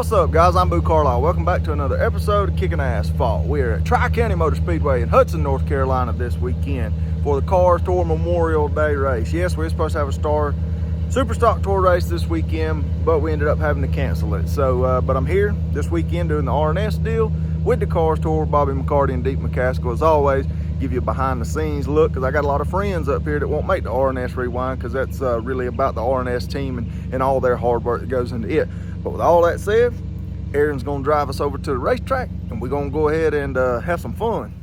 What's up, guys? I'm Boo Carlisle. Welcome back to another episode of Kicking Asphalt. We're at Tri-County Motor Speedway in Hudson, North Carolina this weekend for the Cars Tour Memorial Day race. Yes, we were supposed to have a Star Super Stock Tour race this weekend, but we ended up having to cancel it. But I'm here this weekend doing the R&S deal with the Cars Tour, Bobby McCarty and Deep McCaskill. As always, give you a behind the scenes look, because I got a lot of friends up here that won't make the R&S Rewind, because that's really about the R&S team and all their hard work that goes into it. But with all that said, Erin's gonna drive us over to the racetrack, and we're gonna go ahead and have some fun.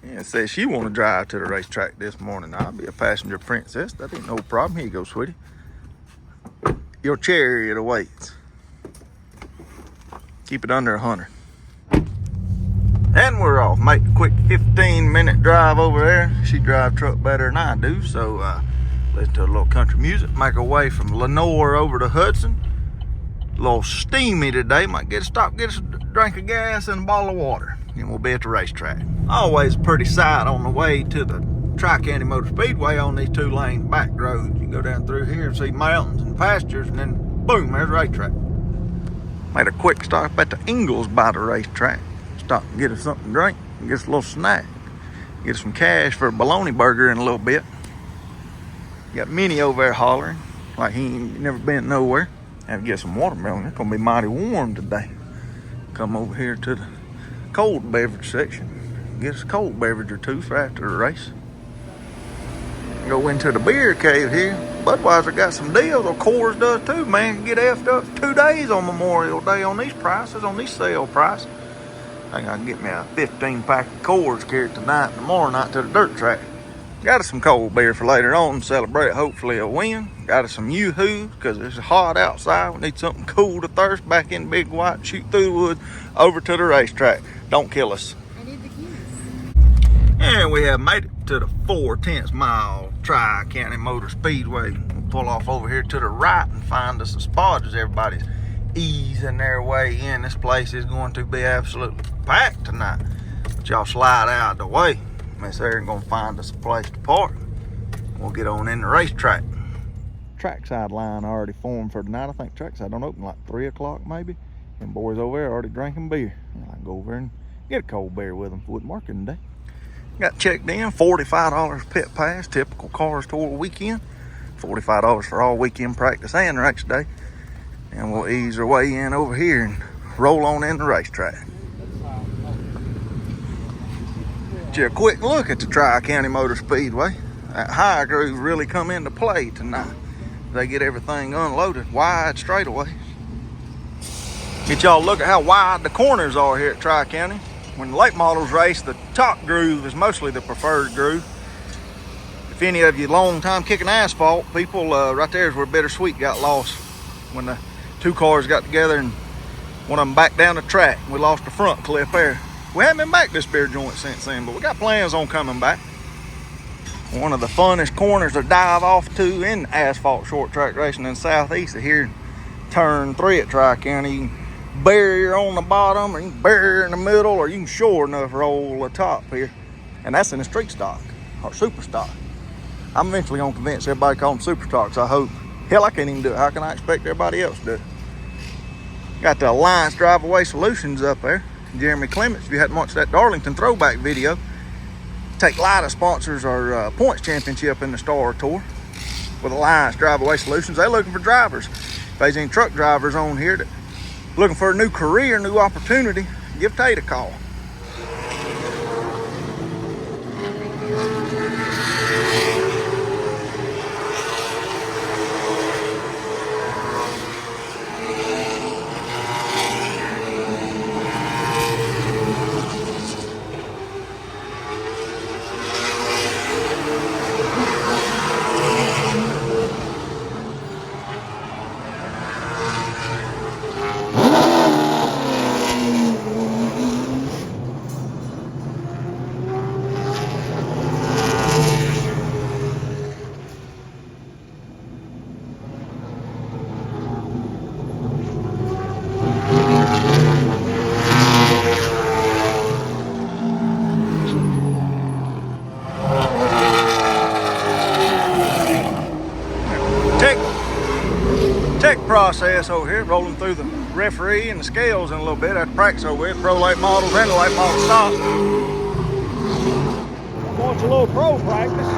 Yeah, it says she wanna drive to the racetrack this morning. I'll be a passenger princess. That ain't no problem. Here you go, sweetie. Your chariot awaits. Keep it under 100. And we're off. Make a quick 15-minute drive over there. She drives truck better than I do, so listen to a little country music. Make our way from Lenore over to Hudson. A little steamy today. Might get a stop, get us a drink of gas and a bottle of water, and we'll be at the racetrack. Always a pretty sight on the way to the Tri-County Motor Speedway on these two-lane back roads. You can go down through here and see mountains and pastures, and then boom, there's the racetrack. Made a quick stop at the Ingalls by the racetrack. Stop and get us something to drink and get us a little snack. Get us some cash for a bologna burger in a little bit. Got Minnie over there hollering like he ain't never been nowhere. Have to get some watermelon. It's gonna be mighty warm today. Come over here to the cold beverage section. Get us a cold beverage or two for after the race. Go into the beer cave here. Budweiser got some deals, or Coors does too, man. Get effed up 2 days on Memorial Day on these prices, on these sale prices. I think I can get me a 15-pack of Coors carried tonight and tomorrow night to the dirt track. Got us some cold beer for later on to celebrate, hopefully, a win. Got us some Yoo-Hoo, because it's hot outside. We need something cool to thirst back in Big White, shoot through the woods, over to the racetrack. Don't kill us. I need the keys. And we have made it to the 4/10 mile Tri-County Motor Speedway. We'll pull off over here to the right and find us a spot as everybody's easing their way in. This place is going to be absolutely packed tonight. But y'all slide out of the way. Miss Erin gonna find us a place to park. We'll get on in the racetrack. Trackside line already formed for tonight. I think trackside don't open like 3 o'clock maybe. And boys over there already drinking beer. I can go over and get a cold beer with them. Wouldn't work today. Got checked in, $45 pit pass, typical Cars Tour weekend. $45 for all weekend practice and race day. And we'll ease our way in over here and roll on in the racetrack. Just a quick look at the Tri-County Motor Speedway. That high groove really come into play tonight. They get everything unloaded wide straightaways. Get y'all a look at how wide the corners are here at Tri-County. When the late models race, the top groove is mostly the preferred groove. If any of you long time kicking asphalt people, right there is where Bittersweet got lost when the two cars got together and one of them backed down the track. We lost the front clip there. We haven't been back this beer joint since then, but we got plans on coming back. One of the funnest corners to dive off to in asphalt short track racing in the southeast of here, turn 3 at Tri-County. You can barrier on the bottom, or you can barrier in the middle, or you can sure enough roll the top here. And that's in the street stock, or super stock. I'm eventually gonna convince everybody to call them super stocks, I hope. Hell, I can't even do it. How can I expect everybody else to do it? Got the Alliance Drive-Away Solutions up there. Jeremy Clements, if you hadn't watched that Darlington throwback video, Take Lighter sponsors our points championship in the Star Tour with Alliance Drive-Away Solutions. They're looking for drivers. If there's any truck drivers on here that looking for a new career, new opportunity, give Tate a call. Process over here, rolling through the referee and the scales in a little bit. I have to practice over with pro late models and the late model stock. I'm going to a little pro practice.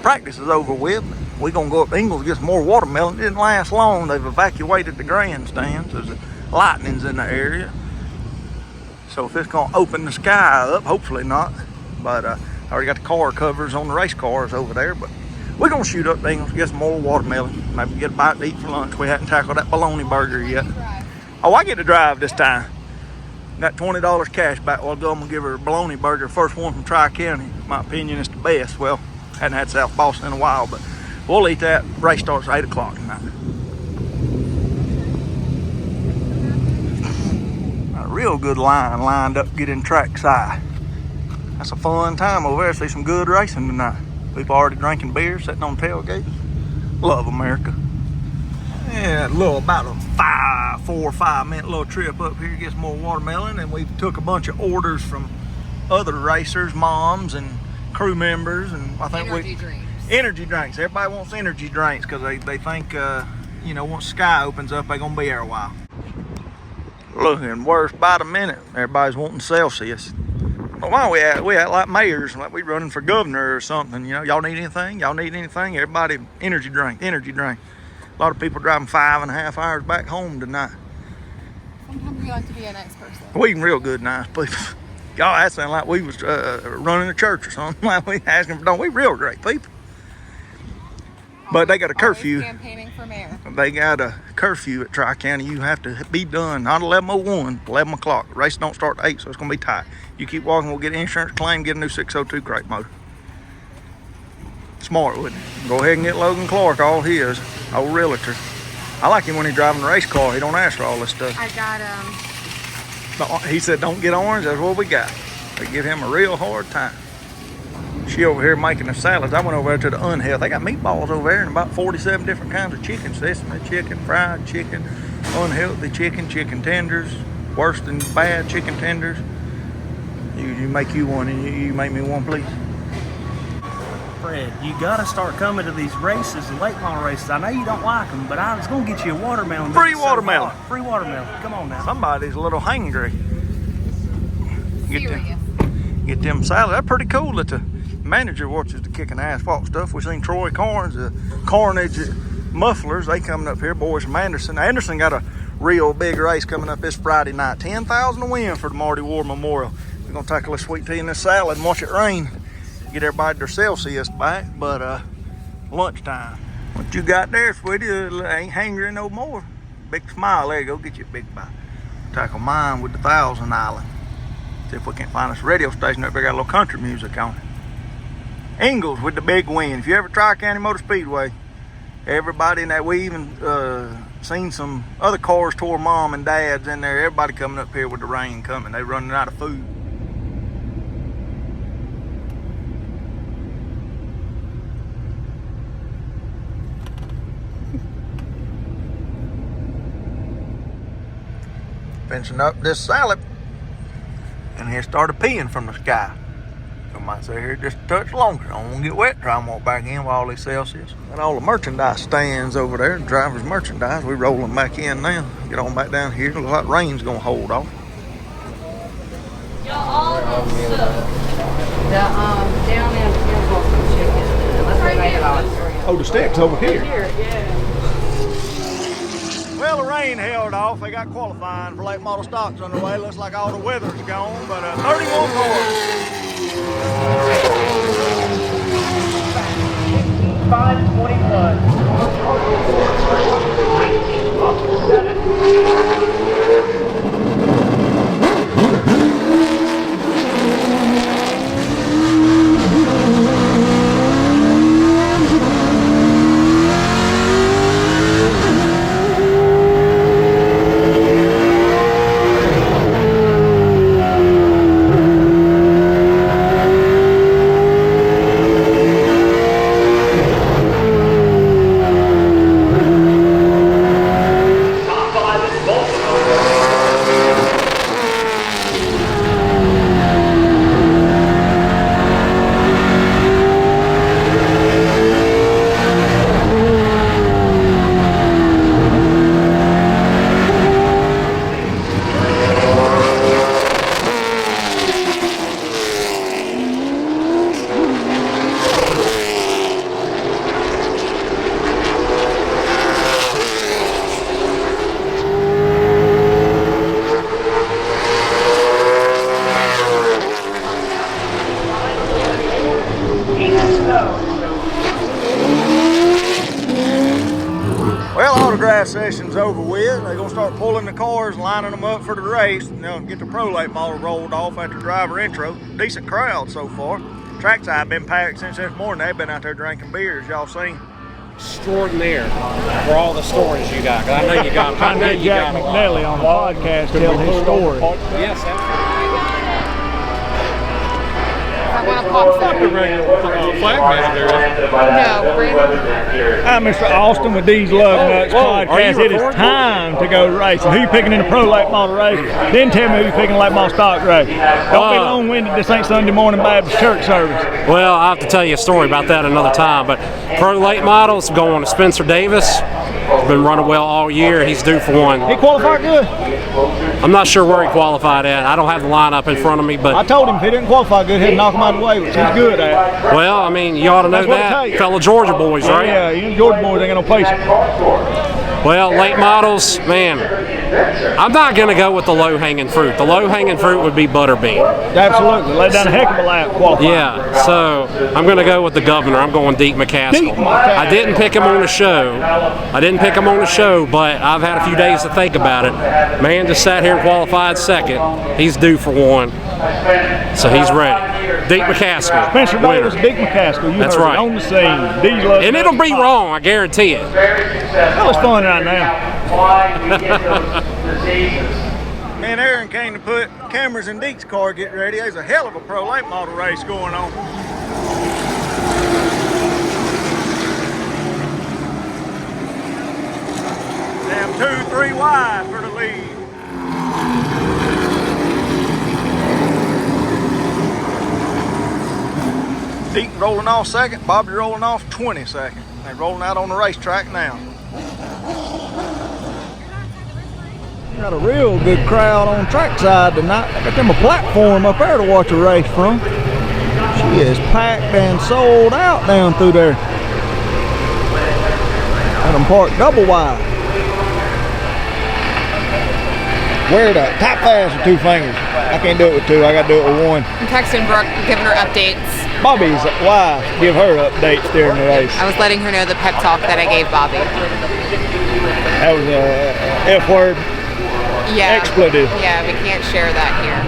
Practice is over with. We're gonna go up to Ingalls to get some more watermelon. It didn't last long. They've evacuated the grandstands. There's lightning's in the area. So if it's gonna open the sky up, hopefully not. But I already got the car covers on the race cars over there. But we're gonna shoot up to Ingalls to get some more watermelon. Maybe get a bite to eat for lunch. We hadn't tackled that bologna burger yet. Oh, I get to drive this time. Got $20 cash back. Well, I'm gonna give her a bologna burger. First one from Tri-County. In my opinion, it's the best. Well, hadn't had South Boston in a while, but we'll eat that. Race starts at 8 o'clock tonight. A real good line lined up to get in trackside. That's a fun time over there. See some good racing tonight. People already drinking beer, sitting on tailgates. Love America. Yeah, about a 4 or 5 minute little trip up here to get some more watermelon, and we took a bunch of orders from other racers, moms, and crew members, and I think energy drinks. Everybody wants energy drinks because they think you know, once the sky opens up, they're gonna be there a while. Looking worse by the minute. Everybody's wanting Celsius. But why we act like mayors, like we running for governor or something? You know, y'all need anything? Y'all need anything? Everybody, energy drink. A lot of people driving 5.5 hours back home tonight. Sometimes you like to be a nice person. We real good, nice people. Y'all, that sound like we was running a church or something. Like we asking for, don't we? Real great people. But they got a curfew. Campaigning for mayor. They got a curfew at Tri-County. You have to be done, not 11:01, 11 o'clock. The race don't start at 8, so it's going to be tight. You keep walking, we'll get an insurance claim, get a new 602 crate motor. smart with it. Go ahead and get Logan Clark all his, old realtor. I like him when he's driving a race car. He don't ask for all this stuff. I got He said, don't get orange, that's what we got. They give him a real hard time. She over here making the salads. I went over there to the unhealth. They got meatballs over there and about 47 different kinds of chicken. Sesame chicken, fried chicken, unhealthy chicken, chicken tenders, worse than bad chicken tenders. You make you one and you make me one, please. Fred, you gotta start coming to these races, the late model races. I know you don't like them, but I was gonna get you a watermelon. Free watermelon. Free watermelon. Come on now. Somebody's a little hungry. serious. Get them salads. That's pretty cool that the manager watches the kicking asphalt stuff. We seen Troy Carnes, the Carnage Mufflers. They coming up here, boys from Anderson. Anderson got a real big race coming up this Friday night. 10,000 to win for the Marty Ward Memorial. We're gonna take a little sweet tea in this salad and watch it rain. Get everybody their Celsius back, but lunchtime. What you got there, sweetie? Ain't hangry no more. Big smile. There you go. Get you a big bite. Tackle mine with the 1,000 Island. See if we can find us a radio station up there. Got a little country music on it. Ingalls with the big win. If you ever try County Motor Speedway, everybody in that, we even seen some other cars toward mom and dad's in there. Everybody coming up here with the rain coming. They running out of food. Finishing up this salad, and he started peeing from the sky. So I might say here just a touch longer. I don't want to get wet. Try and walk back in with all these Celsius. Got all the merchandise stands over there, driver's merchandise. We rolling back in now. Get on back down here. Looks like rain's gonna hold off. Down in chicken. Unless they made it all in Oh, the stick's over here. here, yeah. Well, the rain held off. They got qualifying for late model stocks underway. Looks like all the weather's gone, but 31 cars. 521. Well, autograph session's over with. They're gonna start pulling the cars, lining them up for the race, and they'll get the pro late model rolled off after driver intro. Decent crowd so far. Trackside been packed since this morning. They've been out there drinking beers. Y'all seen? Extraordinaire for all the stories you got. 'Cause I know you got. I know you got a lot. McNally on the podcast telling his story. Yes, absolutely. I want to pop Not the regular flag man there. No, Brandon. I'm Mr. Austin with These Lug Nuts Are podcast. you It is recording? time to go racing. Who you picking in the pro late model race? Then tell me who you picking in the late model stock race. Don't be long-winded. This ain't Sunday morning Baptist church service. Well, I have to tell you a story about that another time. But pro late models going to Spencer Davis. He's been running well all year. He's due for one. He qualified good. I'm not sure where he qualified at. I don't have the lineup in front of me, I but told him if he didn't qualify good, he'd knock him out of the way, which he's good at. well, I mean, you ought to know That's what it that. takes. Fellow Georgia boys, right? Yeah, you Georgia boys ain't gonna place it. Well, late models, man, I'm not going to go with the low-hanging fruit. The low-hanging fruit would be Butterbean. Absolutely. Let down a heck of a lap qualifying. Yeah, so I'm going to go with the governor. I'm going Deke McCaskill. Deke McCaskill. I didn't pick him on the show. But I've had a few days to think about it. Man just sat here and qualified second. He's due for one. So he's ready. Deke McCaskill. Spencer winner. Davis, Dick McCaskill. You That's heard right. it, on the scene. These love And it'll be wrong, I guarantee it. That was fun right now. Me and Aaron came to put cameras in Deke's car, get ready. There's a hell of a pro late model race going on. Damn, 2-3 wide for the lead. Deke rolling off second, Bobby rolling off 22nd. They're rolling out on the racetrack now. Got a real good crowd on trackside tonight. They got them a platform up there to watch a race from. She is packed and sold out down through there. Got them parked double wide. Wear that. Tap fast with 2 fingers. I can't do it with 2. I got to do it with 1. I'm texting Brooke, giving her updates. Bobby's wife give her updates during the race. I was letting her know the pep talk that I gave Bobby. That was a F word. Yeah. Expletive. Yeah, we can't share that here.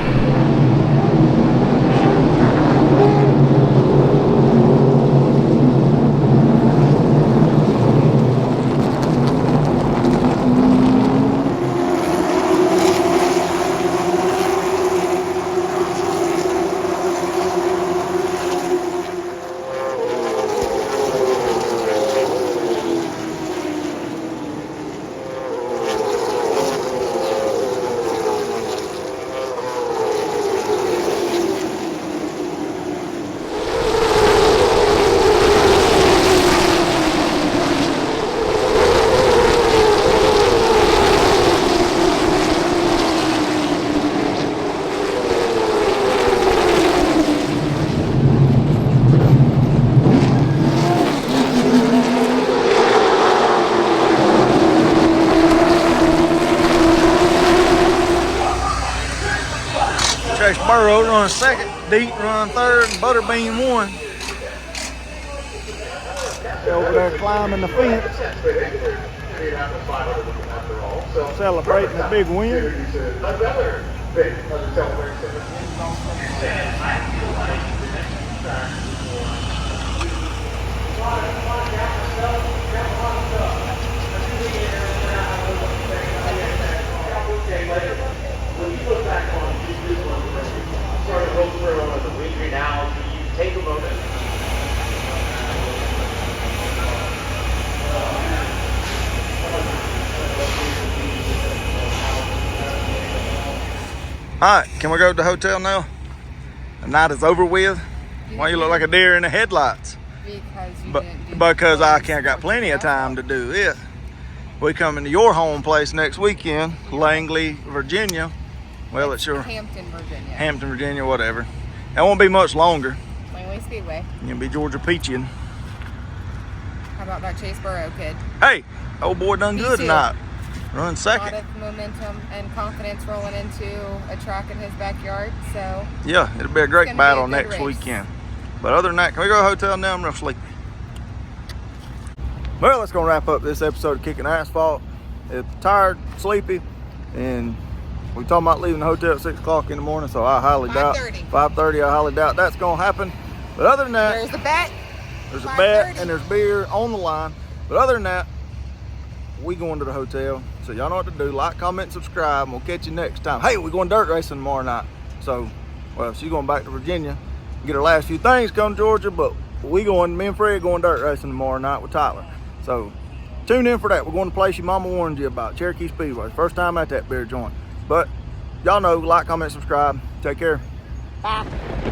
Chase Burrow run second, Deke run third, and Butterbean 1. Over there climbing the fence. Celebrating a big win. All right, can we go to the hotel now? The night is over with. Why you look like a deer in the headlights? Because I can't got plenty of time to do it. We coming to your home place next weekend, Langley, Virginia. Well, it's your Hampton, Virginia. Hampton, Virginia, whatever. That won't be much longer. Langley Speedway. You'll be Georgia peaching. How about that Chase Burrow kid? Hey, old boy done Me good too. tonight. Run A lot second. of momentum and confidence rolling into a track in his backyard. So Yeah, it'll be a great gonna be battle a good next race. weekend. But other than that, can we go to the hotel now? I'm real sleepy. Well, let's go wrap up this episode of Kicking Asphalt. It's tired, sleepy, and we talking about leaving the hotel at 6 o'clock in the morning, so I highly doubt 5:30. I highly doubt that's gonna happen. But other than that, there's the bet. there's a bet 5:30. and there's beer on the line. But other than that, we going to the hotel. So y'all know what to do. Like, comment, subscribe, and we'll catch you next time. Hey, we're going dirt racing tomorrow night. So, well, she's going back to Virginia, get her last few things, come to Georgia, but me and Fred going dirt racing tomorrow night with Tyler. So tune in for that. We're going to the place your mama warned you about, Cherokee Speedway. First time at that beer joint. But y'all know, like, comment, subscribe. Take care. Bye.